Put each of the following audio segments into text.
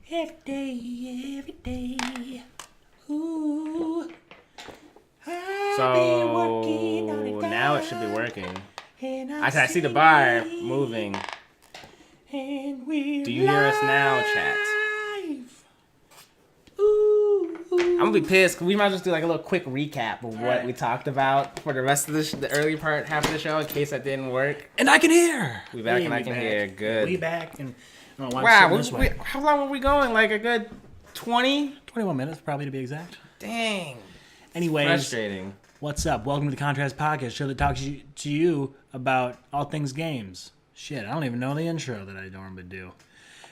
Every day. Ooh. So now it should be working. I see the bar moving. Do you hear us now, chat? I'm gonna be pissed. We might just do like a little quick recap of what we talked about for the rest of the early part, half of the show, in case that didn't work. And I can hear. We back and I can hear. Good. We back and wow. How long were we going? Like a good 21 minutes, probably to be exact. Dang. Anyways, frustrating. What's up? Welcome to the Contrast Podcast, show that talks to you about all things games. Shit, I don't even know the intro that I normally do.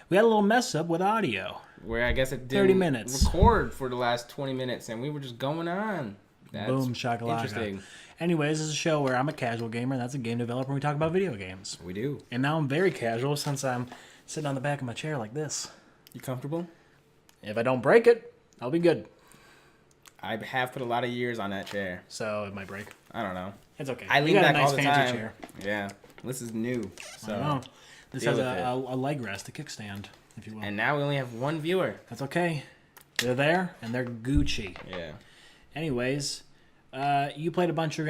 We had a little mess up with audio. Where I guess it didn't 30 minutes. record for the last 20 minutes, and we were just going on. That's boom, shakalaka. Interesting. Anyways, this is a show where I'm a casual gamer, and that's a game developer, and we talk about video games. We do. And now I'm very casual since I'm sitting on the back of my chair like this. You comfortable? If I don't break it, I'll be good. I have put a lot of years on that chair. So it might break. I don't know. It's okay. I lean back all the fancy time. Chair. Yeah. This is new. So I know. This has a leg rest, a kickstand, if you will. And now we only have one viewer. That's okay. They're there, and they're Gucci. Yeah. Anyways, you played a bunch of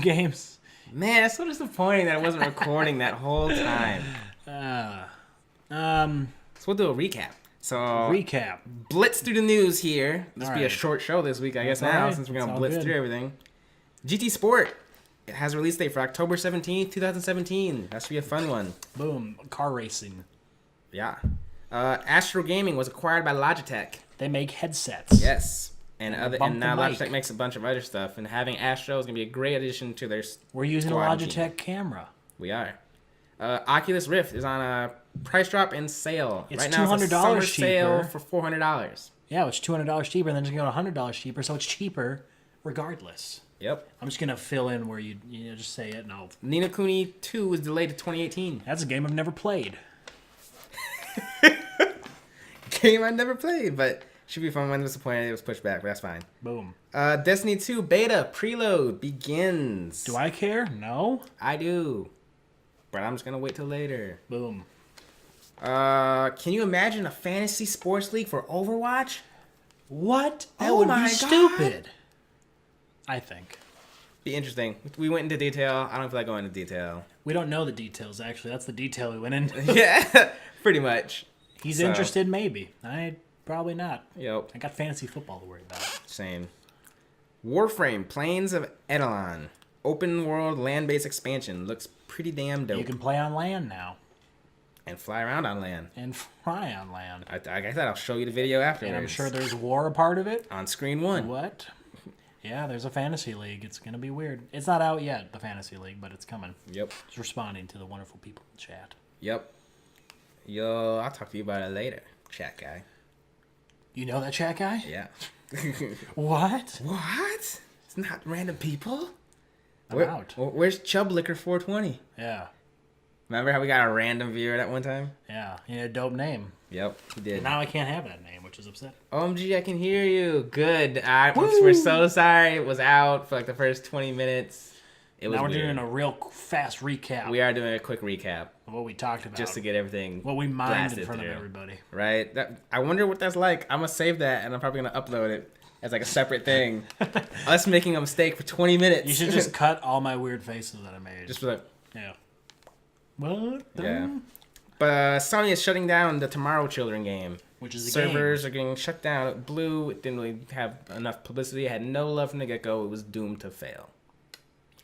games. Man, that's so disappointing that I wasn't recording that whole time. So we'll do a recap. So recap. Blitz through the news here. This will be a right. short show this week, I guess, That's now, right. since we're going to It's all blitz good. through everything. GT Sport. It has a release date for October 17th, 2017. That should be a fun one. Boom. Car racing. Yeah. Astro Gaming was acquired by Logitech. They make headsets. Yes. And now the mic. Logitech makes a bunch of other stuff. And having Astro is going to be a great addition to their We're using a squad Logitech team. camera. We are. Oculus Rift is on a price drop and sale. It's right now, it's a $200 summer cheaper. sale for $400. Yeah, it's $200 cheaper, and then it's going to go to $100 cheaper, so it's cheaper regardless. Yep. I'm just going to fill in where you just say it, and I'll... Ni no Kuni 2 was delayed to 2018. That's a game I've never played. Game I never played, but should be fun. I'm disappointed it was pushed back, but that's fine. Boom. Destiny 2 beta preload begins. Do I care? No. I do. But I'm just going to wait till later. Boom. Can you imagine a fantasy sports league for Overwatch? What? That Oh would my be stupid. I think. Be interesting. We went into detail. I don't feel like going into detail. We don't know the details, actually. That's the detail we went into. Yeah, pretty much. He's interested, maybe. Probably not. Yep. I got fantasy football to worry about. Same. Warframe, Plains of Edelon. Open world land-based expansion. Looks pretty damn dope. You can play on land now. And fly around on land. And fly on land. I said I'll show you the video afterwards. And I'm sure there's war a part of it. On screen one. What? Yeah, there's a fantasy league. It's going to be weird. It's not out yet, the fantasy league, but it's coming. Yep. It's responding to the wonderful people in chat. Yep. Yo, I'll talk to you about it later, chat guy. You know that chat guy? Yeah. What? What? It's not random people. I'm out. Where's Chub Liquor 420? Yeah. Remember how we got a random viewer that one time? Yeah. He had a dope name. Yep, he did. Now I can't have that name, which is upsetting. OMG, I can hear you. Good. We're so sorry. It was out for like the first 20 minutes. Now we're doing a real fast recap. We are doing a quick recap. Of what we talked about. Just to get everything what we mined in front through. of everybody. Right? I wonder what that's like. I'm going to save that, and I'm probably going to upload it as like a separate thing. Us making a mistake for 20 minutes. You should just cut all my weird faces that I made. Just for like... Yeah. What? Yeah. But Sony is shutting down the Tomorrow Children game. Which is a Servers are getting shut down. It blew. It didn't really have enough publicity. It had no love from the get-go. It was doomed to fail.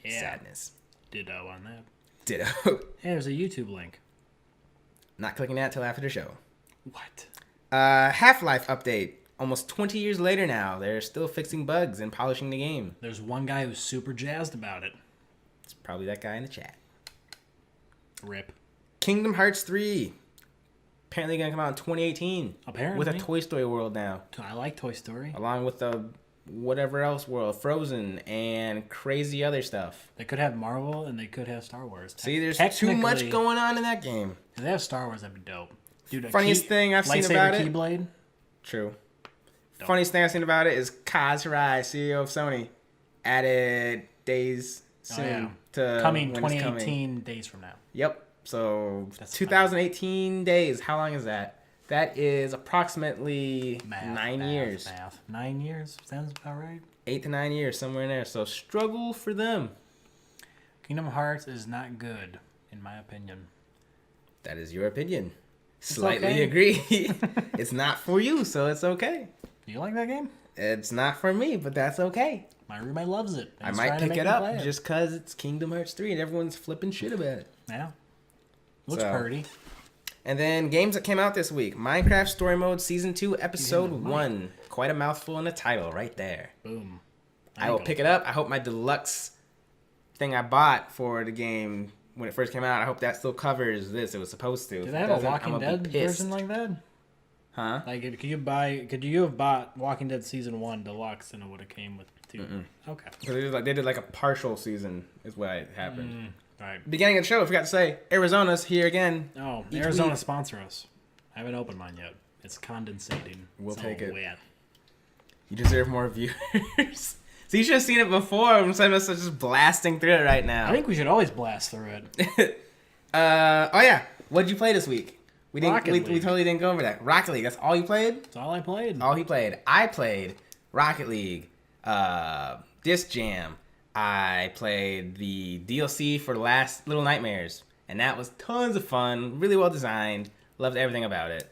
Yeah. Sadness. Ditto on that. Ditto. Hey, there's a YouTube link. Not clicking that till after the show. What? Half-Life update. Almost 20 years later now, they're still fixing bugs and polishing the game. There's one guy who's super jazzed about it. It's probably that guy in the chat. Rip. Kingdom Hearts 3. Apparently going to come out in 2018. Apparently. With a Toy Story world now. I like Toy Story. Along with the whatever else world. Frozen and crazy other stuff. They could have Marvel and they could have Star Wars. See, there's too much going on in that game. If they have Star Wars, that'd be dope. Dude, funniest thing I've seen about it. Keyblade? True. Dope. Funniest thing I've seen about it is Kaz Hirai, CEO of Sony, added days soon to coming 2018 days from now. Yep. So that's 2018 days. How long is that? That is approximately Math, 9 years. Math. 9 years? Sounds about right. 8 to 9 years, somewhere in there. So struggle for them. Kingdom Hearts is not good, in my opinion. That is your opinion. Slightly agree. It's not for you, so it's okay. Do you like that game? It's not for me, but that's okay. My roommate loves it. I might pick it up just because it's Kingdom Hearts 3 and everyone's flipping shit about it. Yeah. Looks pretty. And then games that came out this week. Minecraft Story Mode Season 2 Episode 1. Quite a mouthful in the title right there. Boom. I will pick it up. I hope my deluxe thing I bought for the game when it first came out, I hope that still covers this. It was supposed to. Do they have a Walking Dead version like that? Huh? Like, could you have bought Walking Dead Season 1 Deluxe and it would have came with 2? Mm-mm. Okay. So they did like a partial season is what happened. All right. Beginning of the show, I forgot to say, Arizona's here again. Oh, Arizona sponsor us. I haven't opened mine yet. It's condensating. We'll take it. Wet. You deserve more viewers. So you should have seen it before. Instead of us just blasting through it right now. I think we should always blast through it. Oh yeah, what did you play this week? We totally didn't go over that. Rocket League. That's all you played? That's all I played. All he played. I played Rocket League, Disc Jam. I played the DLC for the last Little Nightmares, and that was tons of fun. Really well designed. Loved everything about it.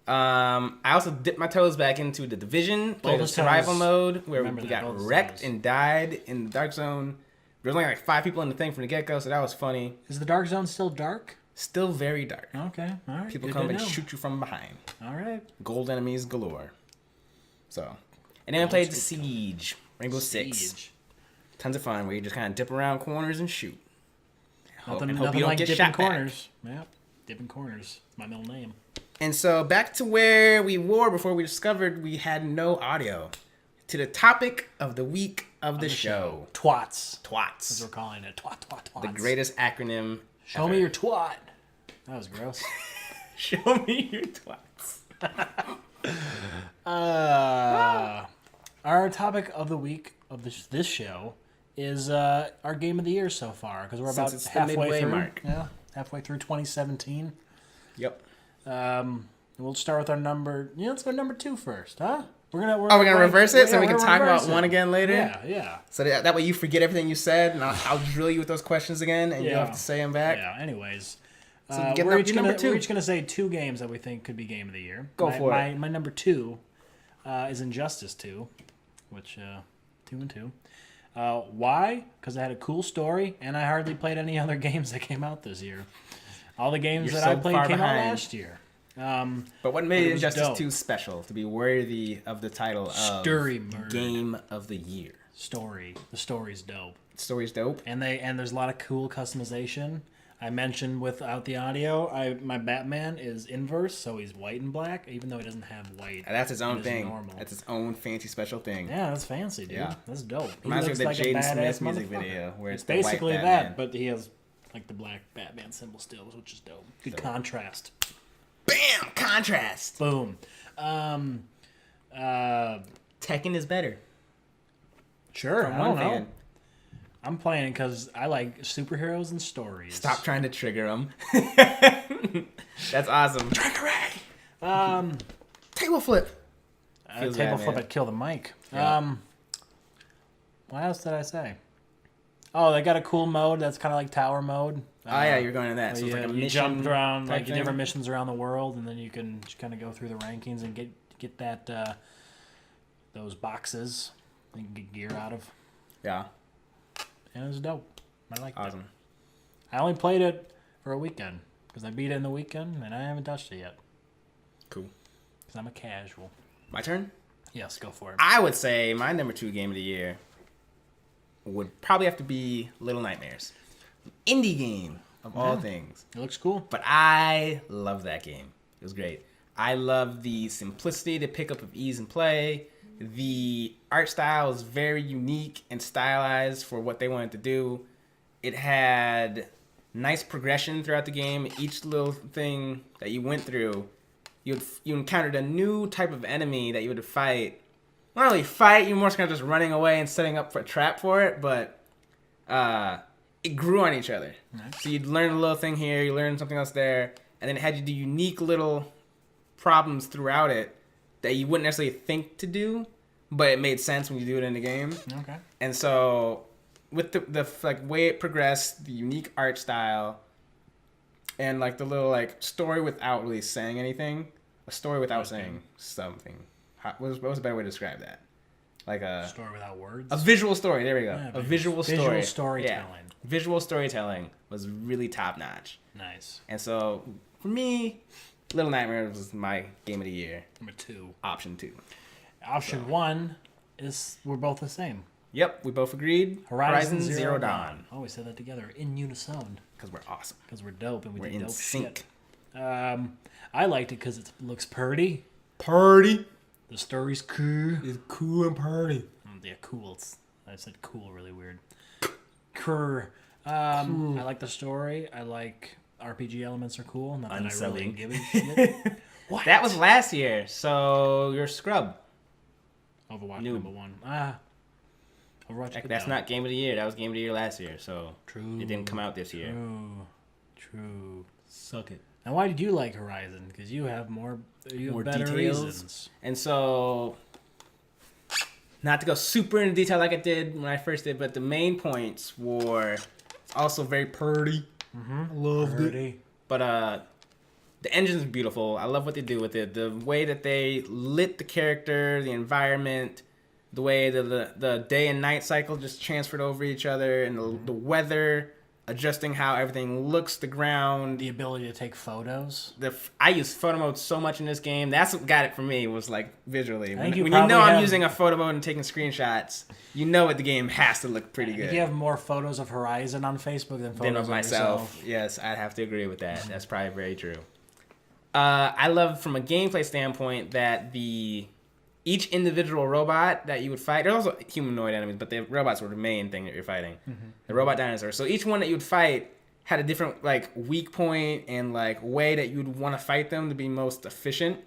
I also dipped my toes back into the Division, played the survival mode where we got wrecked and died in the Dark Zone. There was only like 5 people in the thing from the get-go, so that was funny. Is the Dark Zone still dark? Still very dark. Okay, all right. People come and shoot you from behind. All right. Gold enemies galore. So, and then I played the Siege, Rainbow Six. Tons of fun where you just kind of dip around corners and shoot. Nothing like dipping corners. Yep, dipping corners. It's my middle name. And so back to where we were before we discovered we had no audio. To the topic of the week of the show. Twats. Twats. As we're calling it. Twats. The greatest acronym Show ever. me your twat. That was gross. Show me your twats. Our topic of the week of this show is our game of the year so far, because we're about halfway through. Mark. Yeah, halfway through 2017. Yep. We'll start with our number. Let's go number 2 first, huh? We're gonna reverse it so we can talk about one again later. Yeah. So that way you forget everything you said, and I'll drill you with those questions again, and you'll have to say them back. Yeah. Anyways, so we're each gonna say 2 games that we think could be game of the year. Go for it. My number 2 is Injustice 2, which 2 and 2. Why? Because I had a cool story, and I hardly played any other games that came out this year. All the games I played came out last year. But what made Injustice 2 special to be worthy of the title of Game of the Year? Story. The story's dope. The story's dope. And there's a lot of cool customization. I mentioned without the audio, my Batman is inverse, so he's white and black, even though he doesn't have white. And that's his own thing. Normal. That's his own fancy special thing. Yeah, that's fancy, dude. Yeah. That's dope. Reminds me of the Jaden Smith music video where it's basically the white Batman. but he has like the black Batman symbol still, which is dope. Good contrast. Bam! Contrast. Boom. Tekken is better. Sure. I don't know. I'm playing it because I like superheroes and stories. Stop trying to trigger them. That's awesome. Triggering. Table flip. Table flip. I'd kill the mic. Yeah. What else did I say? Oh, they got a cool mode that's kind of like tower mode. You're going to that. So it's like a mission. You jump around like different missions around the world, and then you can just kind of go through the rankings and get that those boxes you can get gear out of. Yeah. And it was dope. I liked it. I only played it for a weekend because I beat it in the weekend, and I haven't touched it yet. Cool. Because I'm a casual. My turn? Yes, go for it. I would say my number 2 game of the year would probably have to be Little Nightmares. Indie game of all things. It looks cool. But I love that game. It was great. I love the simplicity, the pickup of ease and play. The art style is very unique and stylized for what they wanted to do. It had nice progression throughout the game. Each little thing that you went through, you encountered a new type of enemy that you would fight. Not really fight, you're more kind of just running away and setting up a trap for it, but it grew on each other. Nice. So you'd learn a little thing here, you learn something else there, and then it had you do unique little problems throughout it that you wouldn't necessarily think to do, but it made sense when you do it in the game. Okay. And so with the like way it progressed, the unique art style, and like the little like story without really saying anything, a story without saying something. What was a better way to describe that? Like a story without words. A visual story. There we go. Yeah, a visual story. Visual storytelling. Yeah. Visual storytelling was really top notch. Nice. And so for me, Little Nightmares was my game of the year. Number 2. Option 2. Option 1 is we're both the same. Yep, we both agreed. Horizon Zero Dawn. Oh, we said that together in unison. Because we're awesome. Because we're dope and we're do in dope sync. Shit. I liked it because it looks pretty. Party. The story's cool. It's cool and party. Yeah, cool. I said cool really weird. Cool. I like the story. I like RPG elements are cool. Not that I really give a shit. What? That was last year, so you're a scrub. Overwatch number 1. Overwatch. That's not game of the year. That was game of the year last year, so true. It didn't come out this year. True. Suck it. Now, why did you like Horizon? Because you have more better details. Reasons. And so, not to go super into detail like I did when I first did, but the main points were also very pretty. Mm-hmm. Loved it. But the engine's beautiful. I love what they do with it. The way that they lit the character, the environment, the way the day and night cycle just transferred over each other, and the weather, adjusting how everything looks, the ground. The ability to take photos. I use photo mode so much in this game. That's what got it for me, was like visually. When you probably know I'm using a photo mode and taking screenshots, you know what the game has to look pretty good. You have more photos of Horizon on Facebook than photos of myself. Yourself. Yes, I'd have to agree with that. That's probably very true. I love, from a gameplay standpoint, that each individual robot that you would fight, there's also humanoid enemies, but the robots were the main thing that you're fighting. Mm-hmm. The robot dinosaurs. So each one that you would fight had a different like weak point and like way that you'd want to fight them to be most efficient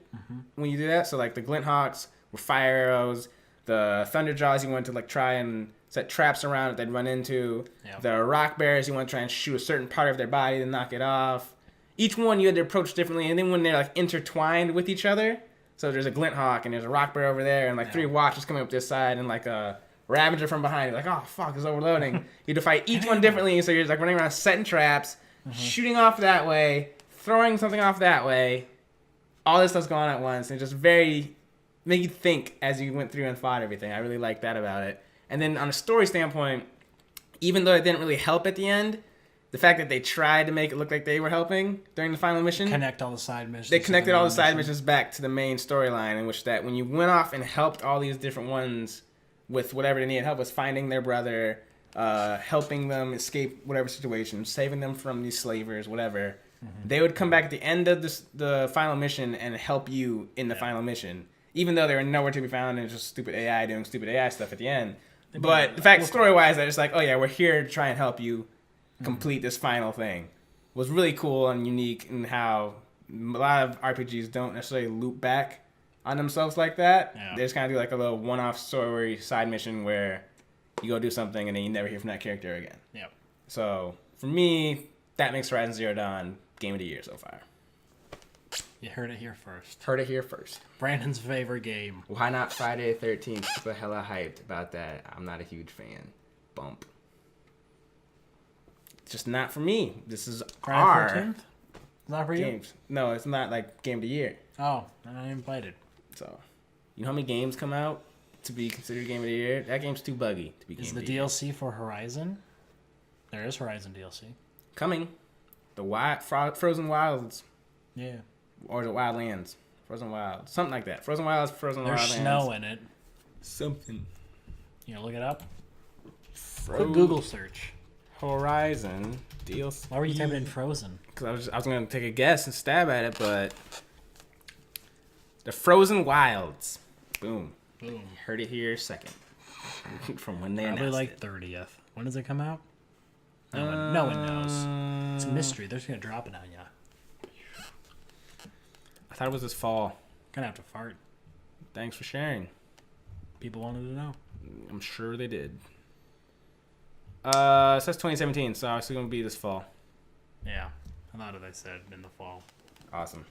when you do that. So like the Glint Hawks were fire arrows. The Thunderjaws you wanted to like try and set traps around that they'd run into. Yep. The Rock Bears you want to try and shoot a certain part of their body to knock it off. Each one you had to approach differently, and then when they're like intertwined with each other, so there's a Glint Hawk and there's a Rock Bear over there, and like 3 Watchers coming up this side, and like a Ravager from behind. You're like, oh fuck, it's overloading. You had to fight each one differently, so you're like running around setting traps, shooting off that way, throwing something off that way. All this stuff's going on at once, and just very make you think as you went through and fought everything. I really like that about it. And then on a story standpoint, even though it didn't really help at the end, the fact that they tried to make it look like they were helping during the final mission. Connect all the side missions. They connected all the side missions back to the main storyline, in which that when you went off and helped all these different ones with whatever they needed help with, finding their brother, helping them escape whatever situation, saving them from these slavers, whatever, they would come back at the end of the final mission and help you in the final mission. Even though they were nowhere to be found and it's just stupid AI doing stupid AI stuff at the end. But the fact, story-wise, they're just like, oh yeah, we're here to try and help you complete this final thing, was really cool and unique in how a lot of RPGs don't necessarily loop back on themselves like that. Yeah. They just kind of do like a little one-off story side mission where you go do something and then you never hear from that character again. Yeah. So for me, that makes Horizon Zero Dawn game of the year so far. You heard it here first. Heard it here first. Brandon's favorite game. Why not Friday the 13th? Super hella hyped about that. I'm not a huge fan. Bump. Just not for me. This is Friday 13th? Not for games. You? No, it's not like game of the year. Oh, I didn't even played it. So, you know how many games come out to be considered game of the year? That game's too buggy to be game of the year. Is the DLC for Horizon? There is Horizon DLC. Coming. The Frozen Wilds. Yeah. Or the Wildlands. Frozen Wilds. Something like that. Frozen Wilds, Frozen Wildlands. There's snow in it. Something. You know, look it up. Quick Google search. Horizon DLC. Why were you typing in Frozen? Because I was going to take a guess and stab at it, but the Frozen Wilds. Boom. Boom. Heard it here second. From when they Probably announced like it. 30th. When does it come out? No one knows. It's a mystery. They're just going to drop it on you. I thought it was this fall. Gonna have to fart. Thanks for sharing. People wanted to know. I'm sure they did. It says 2017, so it's going to be this fall. Yeah. I thought it, I said in the fall. Awesome.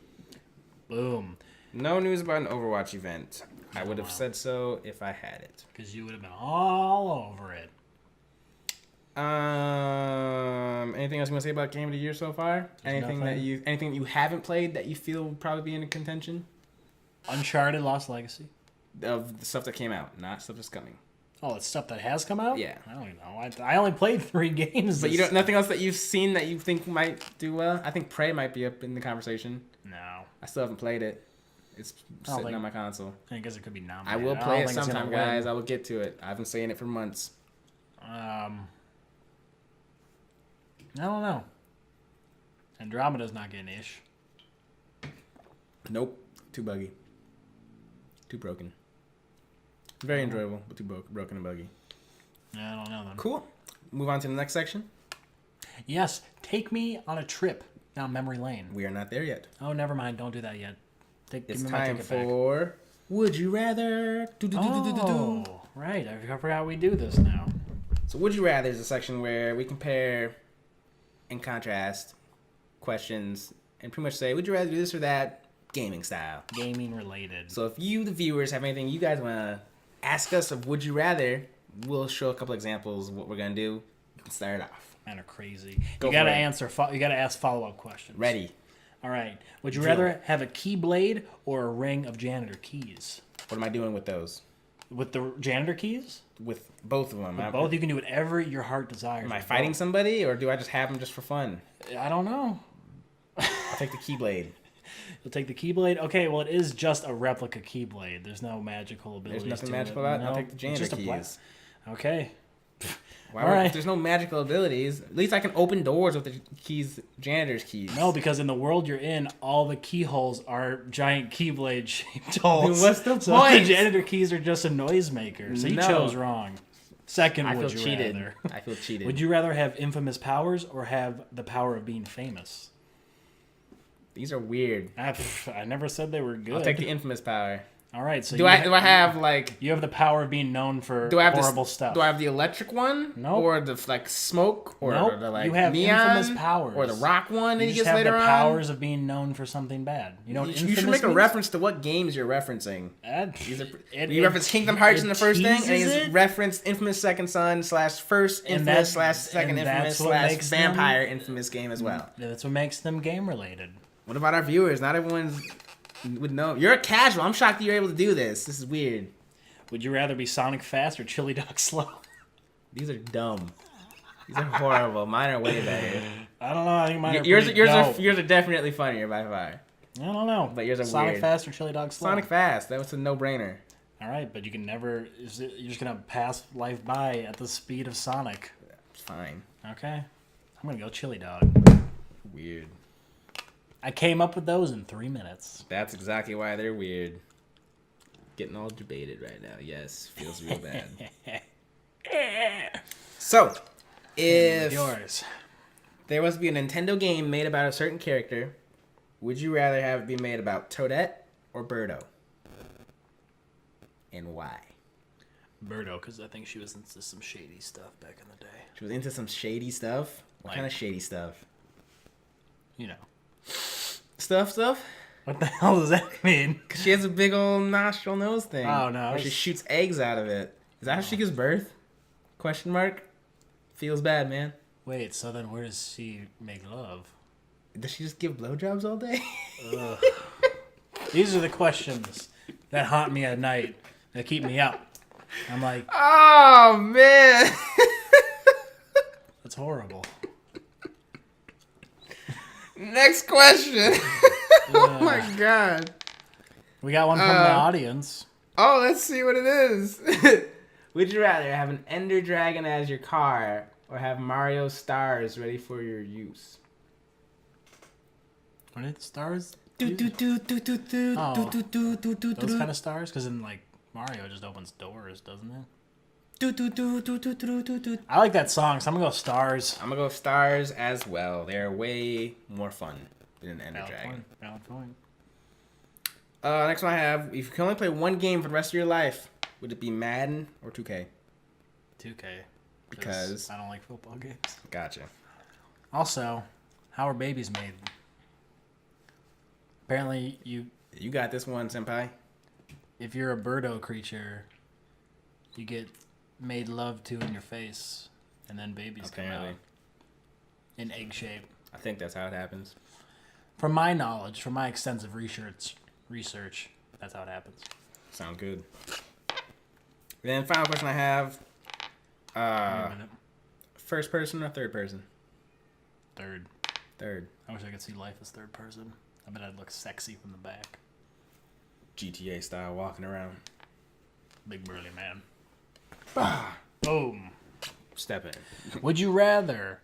Boom. No news about an Overwatch event. I would have said so if I had it. Because you would have been all over it. Anything else you want to say about Game of the Year so far? Anything that you haven't played that you feel would probably be in contention? Uncharted Lost Legacy. Of the stuff that came out, not stuff that's coming. Oh, it's stuff that has come out? Yeah. I don't know. I only played 3 games. But you don't nothing else that you've seen that you think might do well? I think Prey might be up in the conversation. No. I still haven't played it. It's sitting on my console. I guess it could be nominated. I will play it sometime, guys. I will get to it. I've been saying it for months. I don't know. Andromeda's not getting ish. Nope. Too buggy. Too broken. Very enjoyable, but too broken and buggy. I don't know then. Cool. Move on to the next section. Yes, take me on a trip down memory lane. We are not there yet. Oh, never mind. Don't do that yet. It's time for Would You Rather. Oh, right. I forgot we do this now. So Would You Rather is a section where we compare and contrast questions and pretty much say, would you rather do this or that, gaming style. Gaming related. So if you, the viewers, have anything you guys want to ask us of Would You Rather, we'll show a couple examples of what we're going to do. You can start it off. Kind of crazy. You got to you got to ask follow-up questions. Ready. All right. Would you rather have a keyblade or a ring of janitor keys? What am I doing with those? With the janitor keys? With both of them. With both, you can do whatever your heart desires. Am I fighting somebody, or do I just have them just for fun? I don't know. I'll take the keyblade. You'll take the keyblade? Okay, well, it is just a replica keyblade. There's no magical abilities. There's nothing to magical it. about it. No, I'll take the janitor keys. Okay. Why would, if there's no magical abilities, at least I can open doors with the keys, janitor's keys. No, because in the world you're in, all the keyholes are giant keyblade shaped holes. What's the so point? The janitor keys are just a noisemaker. So you chose wrong. Second, I feel would you cheated. rather? I feel cheated. Would you rather have infamous powers or have the power of being famous? These are weird. I never said they were good. I'll take the infamous power. All right, so do I have like? You have the power of being known for horrible stuff. Do I have the electric one? No. Or the like smoke? Or the like you have neon? infamous powers. Or the rock one that you he just gets have later the on? powers of being known for something bad. You know what you should make a reference to what games you're referencing. You reference Kingdom Hearts in the first thing, and he's referenced Infamous Second Son / first Infamous / second Infamous / Vampire Infamous game as well. That's what makes them game related. What about our viewers? Not everyone would know. You're a casual. I'm shocked that you're able to do this. This is weird. Would you rather be Sonic fast or Chili Dog slow? These are dumb. These are horrible. Mine are way better. I don't know. I think mine are yours are definitely funnier by far. I don't know. But yours are Sonic weird. fast or Chili Dog slow? Sonic fast. That was a no-brainer. All right, but you can never. You're just gonna pass life by at the speed of Sonic. It's fine. Okay, I'm gonna go Chili Dog. Weird. I came up with those in 3 minutes. That's exactly why they're weird. Getting all debated right now. Yes, feels real bad. So, if there was to be a Nintendo game made about a certain character, would you rather have it be made about Toadette or Birdo? And why? Birdo, because I think she was into some shady stuff back in the day. She was into some shady stuff? What kind of shady stuff? You know. Stuff? What the hell does that mean? Cause she has a big old nostril nose thing. Oh, no. Where she shoots eggs out of it. Is that how she gives birth? Question mark? Feels bad, man. Wait, so then where does she make love? Does she just give blowjobs all day? These are the questions that haunt me at night, that keep me up. I'm like, oh, man. that's horrible. Next question. Oh my god. We got one from the audience. Oh, let's see what it is. Would you rather have an Ender Dragon as your car or have Mario stars ready for your use? What are the stars? Those Those kind of stars? Because in like Mario just opens doors, doesn't it? I like that song, so I'm gonna go stars. I'm gonna go stars as well. They're way more fun than an Ender Dragon. Valid point. Next one I have: if you can only play one game for the rest of your life, would it be Madden or 2K? 2K. Because I don't like football games. Gotcha. Also, how are babies made? Apparently, you You got this one, senpai. If you're a birdo creature, you get made love to in your face, and then babies come out in egg shape. I think that's how it happens. From my knowledge, from my extensive research, that's how it happens. Sound good. Then final question I have. Wait a minute. First person or third person? Third. I wish I could see life as third person. I bet I'd look sexy from the back. GTA style, walking around. Big burly man. Bah! Boom. Step in. Would you rather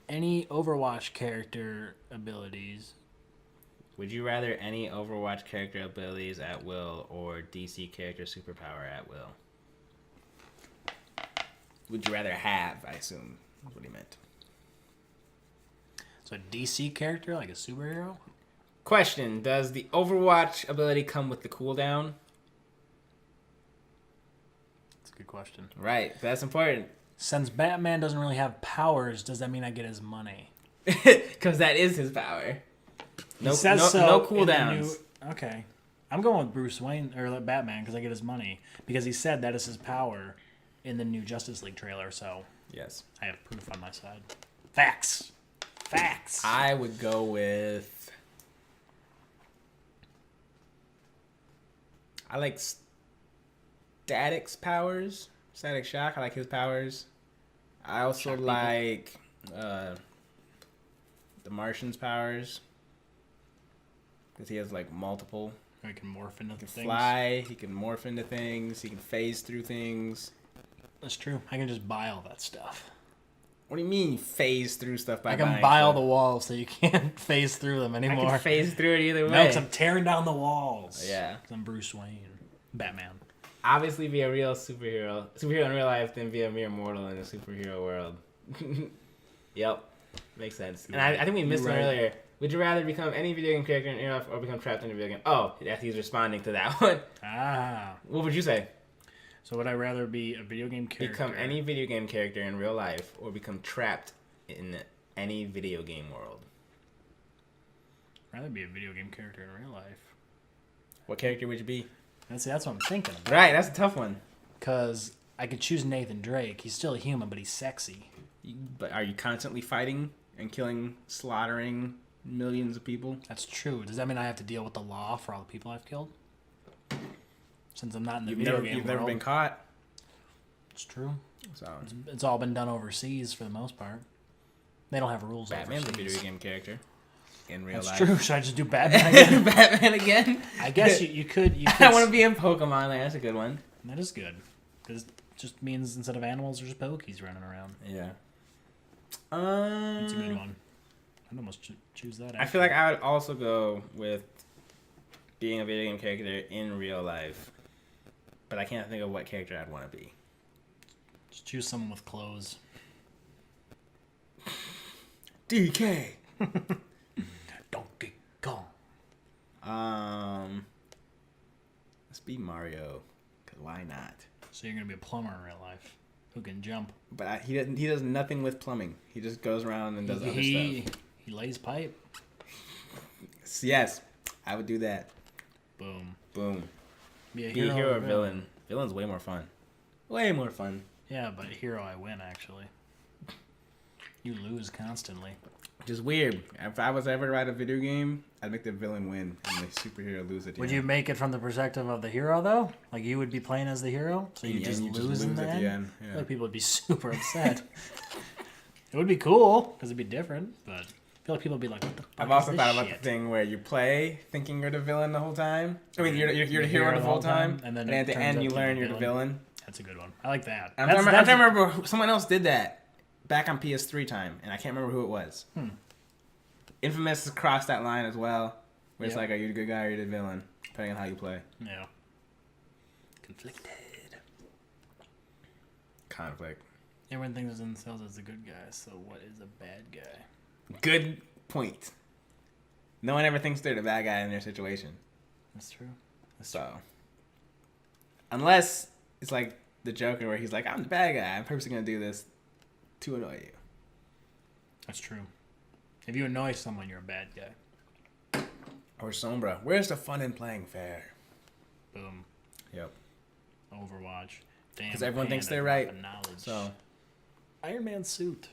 any Overwatch character abilities? Would you rather any Overwatch character abilities at will or DC character superpower at will? Would you rather have, I assume, is what he meant. So a DC character, like a superhero? Question, does the Overwatch ability come with the cooldown? That's a good question. Right, that's important. Since Batman doesn't really have powers, does that mean I get his money? Because that is his power. No, He says no, so no in the cooldowns. Okay. I'm going with Bruce Wayne, or Batman, because I get his money. Because he said that is his power in the new Justice League trailer, so Yes. I have proof on my side. Facts. I would go with... I like Static's powers. Static Shock, I like his powers. I also Shock like the Martian's powers. Because he has like multiple. He can morph into He can things. fly, he can morph into things, he can phase through things. That's true. I can just buy all that stuff. What do you mean phase through stuff by I can buying buy all stuff? the walls so you can't phase through them I anymore. can phase through it either way. No, because I'm tearing down the walls. Yeah. 'Cause I'm Bruce Wayne. Batman. Obviously be a real superhero in real life, than be a mere mortal in a superhero world. Yep, makes sense. And I think we missed one earlier. Would you rather become any video game character in real life or become trapped in a video game? Oh, yeah, he's responding to that one. Ah. What would you say? So would I rather be a video game character? Become any video game character in real life or become trapped in any video game world? I'd rather be a video game character in real life. What character would you be? That's what I'm thinking about. Right, that's a tough one. Because I could choose Nathan Drake. He's still a human, but he's sexy. But are you constantly fighting and killing, slaughtering millions of people? That's true. Does that mean I have to deal with the law for all the people I've killed? Since I'm not in the You've video never, game you've world. never been caught. It's true. So It's all been done overseas for the most part. They don't have rules Batman's a overseas. video game character in real That's life. true. Should I just do Batman again? Batman again? I guess you could. I want to be in Pokemon. That's a good one. That is good. Because it just means instead of animals, there's Pokies running around. Yeah. That's a good one. I'd almost choose that. I feel like I would also go with being a video game character in real life, but I can't think of what character I'd want to be. Just choose someone with clothes. DK. Donkey Kong. Let's be Mario, cause why not? So you're gonna be a plumber in real life who can jump. But he doesn't. He does nothing with plumbing. He just goes around and does other stuff. He lays pipe. Yes, I would do that. Boom. Boom. Be a Be a hero or or villain. Villain's way more fun. Way more fun. Yeah, but hero I win actually. You lose constantly. Just weird. If I was ever to write a video game, I'd make the villain win and the superhero lose at the Would end. you make it from the perspective of the hero though? Like you would be playing as the hero, so you Yeah, just you lose in the at end. the end. I Yeah. feel like people would be super upset. It would be cool because it'd be different, but I feel like people would be like, "What the fuck I've is also this thought about shit?" the thing where you play thinking you're the villain the whole time. I mean, you're the hero the whole time, and then at the turns end out you to learn be you're the villain. That's a good one. I like that. I'm trying to remember who, someone else did that back on PS3 time, and I can't remember who it was. Infamous has crossed that line as well, where it's Yeah. like, are you the good guy or are you the villain, depending on how you play. Yeah. Conflicted. Conflict. Everyone thinks of themselves as a good guy, so what is a bad guy? Good point. No one ever thinks they're the bad guy in their situation. That's true. So, unless it's like the Joker where he's like, I'm the bad guy. I'm purposely going to do this to annoy you. That's true. If you annoy someone, you're a bad guy. Or Sombra. Where's the fun in playing fair? Boom. Yep. Overwatch. Damn. Because everyone thinks Panda they're right. dropping knowledge. So, Iron Man suit.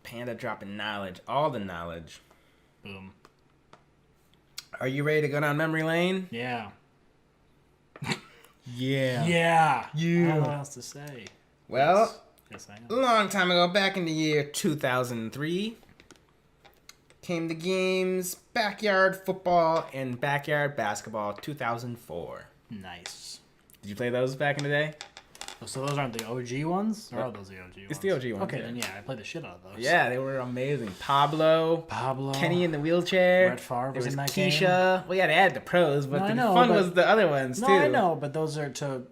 Panda dropping knowledge. All the knowledge. Boom. Are you ready to go down memory lane? Yeah. Yeah. Yeah. I don't know Yeah. what else to say. Well, Yes, I a am. long time ago, back in the year 2003, came the games Backyard Football and Backyard Basketball 2004. Nice. Did you play those back in the day? So those aren't the OG ones? Or are those the OG ones? It's the OG ones. Okay, yeah. then yeah, I played the shit out of those. Yeah, they were amazing. Pablo, Kenny Kenny in the wheelchair. Brett Favre There was was in that Keisha. game. Well, yeah, they had the pros, but No, I the know, fun but- was the other ones No, too. I know, but those are to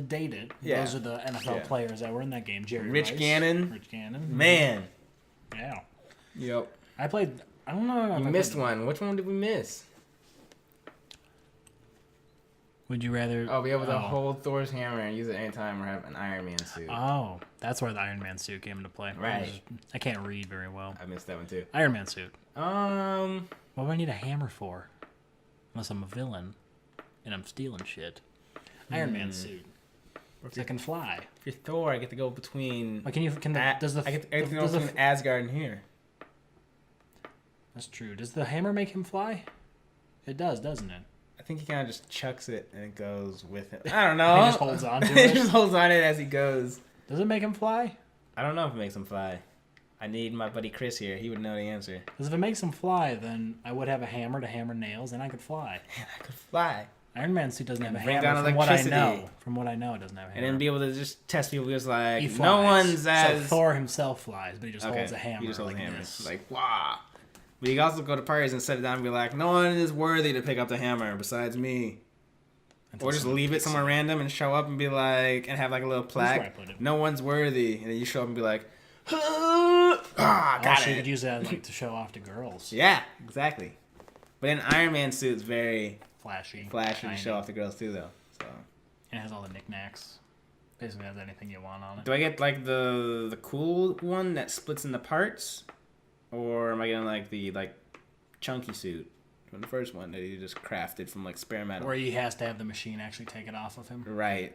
date it. Yeah. Those are the NFL Yeah. players that were in that game. Jerry Rich Rice, Gannon. Rich Gannon. Man. Yeah. Yep. I played. I don't know. You missed one. Which one did we miss? Would you rather? Oh, be able to hold Thor's hammer and use it anytime or have an Iron Man suit. Oh, that's where the Iron Man suit came into play. Right. I can't read very well. I missed that one too. Iron Man suit. Um, What do I need a hammer for? Unless I'm a villain and I'm stealing shit. Iron Man suit. So I can fly. if you're Thor, I get to go between. Like, does the I get to go does the- between Asgard and here. That's true. Does the hammer make him fly? It does, doesn't it? I think he kind of just chucks it and it goes with him. I don't know. He just holds on to He it. just holds on it as he goes. Does it make him fly? I don't know if it makes him fly. I need my buddy Chris here. He would know the answer. Because if it makes him fly, then I would have a hammer to hammer nails, and I could fly. I could fly. Iron Man suit doesn't have a And bring hammer. down From what I electricity. know, it doesn't have a hammer. And then be able to just test people just like, He no flies. one's So as... Thor himself flies, but he just Okay, holds a hammer he just holds like a hammer. this. Like, wow. But you can also go to parties and set it down and be like, no one is worthy to pick up the hammer besides me. Until Or just someone leave it picks somewhere random and show up and be like, and have like a little where I plaque. put it. No one's worthy. And then you show up and be like, got Also, you could it. use that like to show off to girls. Yeah, exactly. But then Iron Man suit's very Flashy. flashy to shiny. show off to girls too, though. So, And it has all the knickknacks. Basically has anything you want on it. do I get like the cool one that splits into parts, or am I getting like the chunky suit from the first one that he just crafted from like spare metal? Or he has to have the machine actually take it off of him. Right.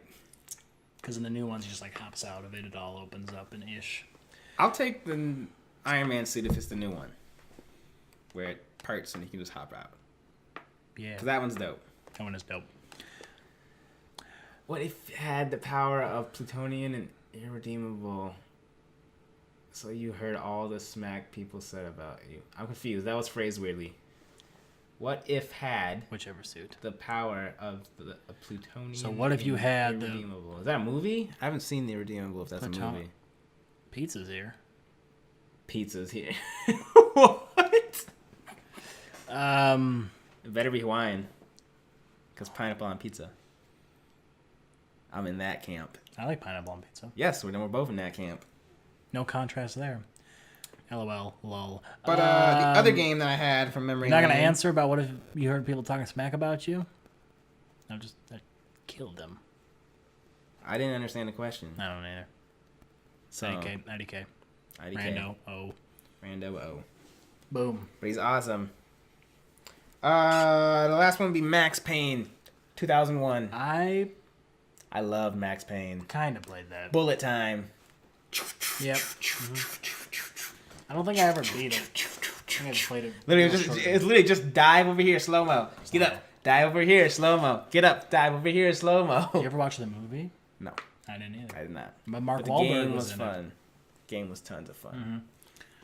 Because in the new ones, he just like hops out of it. It all opens up and ish. I'll take the Iron Man suit if it's the new one, where it parts and he can just hop out. Yeah. Cause that one's dope. That one is dope. What if it had the power of plutonium and irredeemable? So you heard all the smack people said about you. I'm confused. That was phrased weirdly. What if had Whichever suit. the power of the plutonium? So what if you and had the- irredeemable? Is that a movie? I haven't seen the irredeemable. If that's a Pluton- movie. Pizza's here. Pizza's here. What? It better be Hawaiian. Because pineapple on pizza. I'm in that camp. I like pineapple on pizza. Yes, then we're both in that camp. No contrast there. LOL. Lol. But the other game that I had from memory. You're not gonna lane- answer about what if you heard people talking smack about you? No, just that killed them. I didn't understand the question. I don't either. So, IDK. IDK. IDK. Rando. Oh. Rando O. Boom. But he's awesome. The last one would be Max Payne, 2001. I I love Max Payne. kind of played that. Bullet time. Yep. I don't think I ever beat it. I think I just played it. Literally, it's literally just dive over here, slow mo. Get up, dive over here, slow mo. Get up, dive over here, slow mo. You ever watch the movie? No, I didn't either. I did not. But Mark But the Wahlberg game was was in fun. Game was tons of fun. Mm-hmm.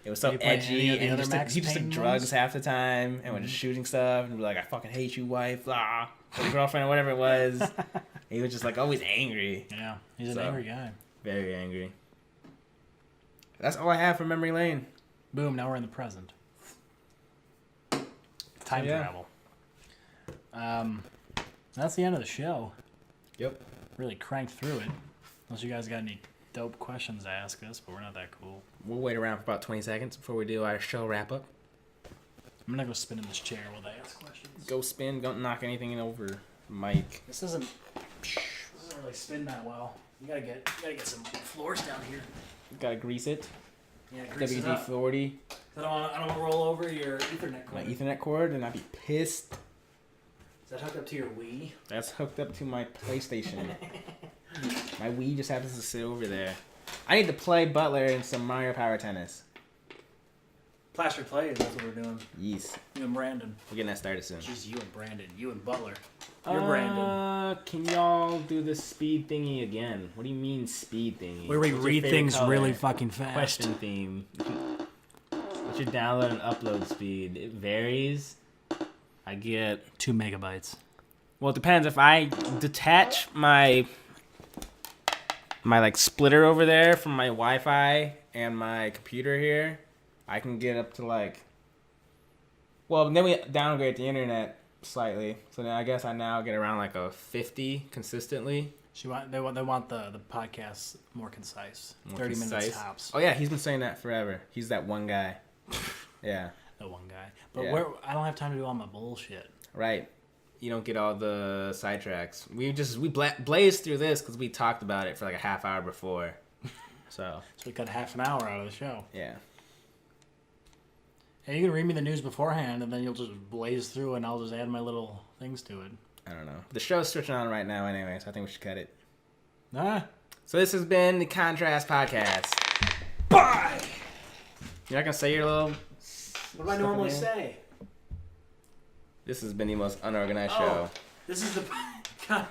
It was so Did you play any edgy, of the and other Max he just took Payne drugs ones? half the time, and was just shooting stuff, and be like, "I fucking hate you, wife," blah, or girlfriend, or whatever it was. He was just like always angry, Yeah, he's an So- angry guy. very angry. That's all I have for memory lane. Boom, now we're in the present. Time yeah. travel. That's the end of the show. Yep. Really cranked through it. Unless you guys got any dope questions to ask us, but we're not that cool. We'll wait around for about 20 seconds before we do our show wrap up. I'm gonna go spin in this chair while they ask questions. Go spin. Don't knock anything over, Mike. This doesn't really spin that well. You gotta get some floors down here. Gotta grease it. Yeah, grease it up. WD-40. I don't want to roll over your Ethernet cord. My Ethernet cord, and I'd be pissed. Is that hooked up to your Wii? That's hooked up to my PlayStation. My Wii just happens to sit over there. I need to play Butler in some Mario Power Tennis. Plaster Plays, that's what we're doing. Yes. You and Brandon. We're getting that started soon. Jeez, you and Brandon. You and Butler. You're Brandon. Can y'all do the speed thingy again? What do you mean speed thingy? Where we What's your read favorite things color? really fucking fast. Question theme. What's your download and upload speed? It varies. I get 2 megabytes. Well, it depends. If I detach my like splitter over there from my Wi-Fi and my computer here, I can get up to like. Well, then we downgrade the internet slightly, so then I guess I now get around like a 50 consistently. They want the podcast more concise. More 30 concise. minutes tops. Oh yeah, he's been saying that forever. He's that one guy. Yeah. The one guy. But Yeah. I don't have time to do all my bullshit. Right. You don't get all the sidetracks. We blazed through this because we talked about it for like a half hour before. So we cut half an hour out of the show. yeah. Hey, you can read me the news beforehand, and then you'll just blaze through, and I'll just add my little things to it. I don't know. The show's switching on right now anyway, so I think we should cut it. Ah. So this has been the Contrast Podcast. Bye! You're not going to say your little... What do I normally say? This has been the most unorganized show. This is the... God.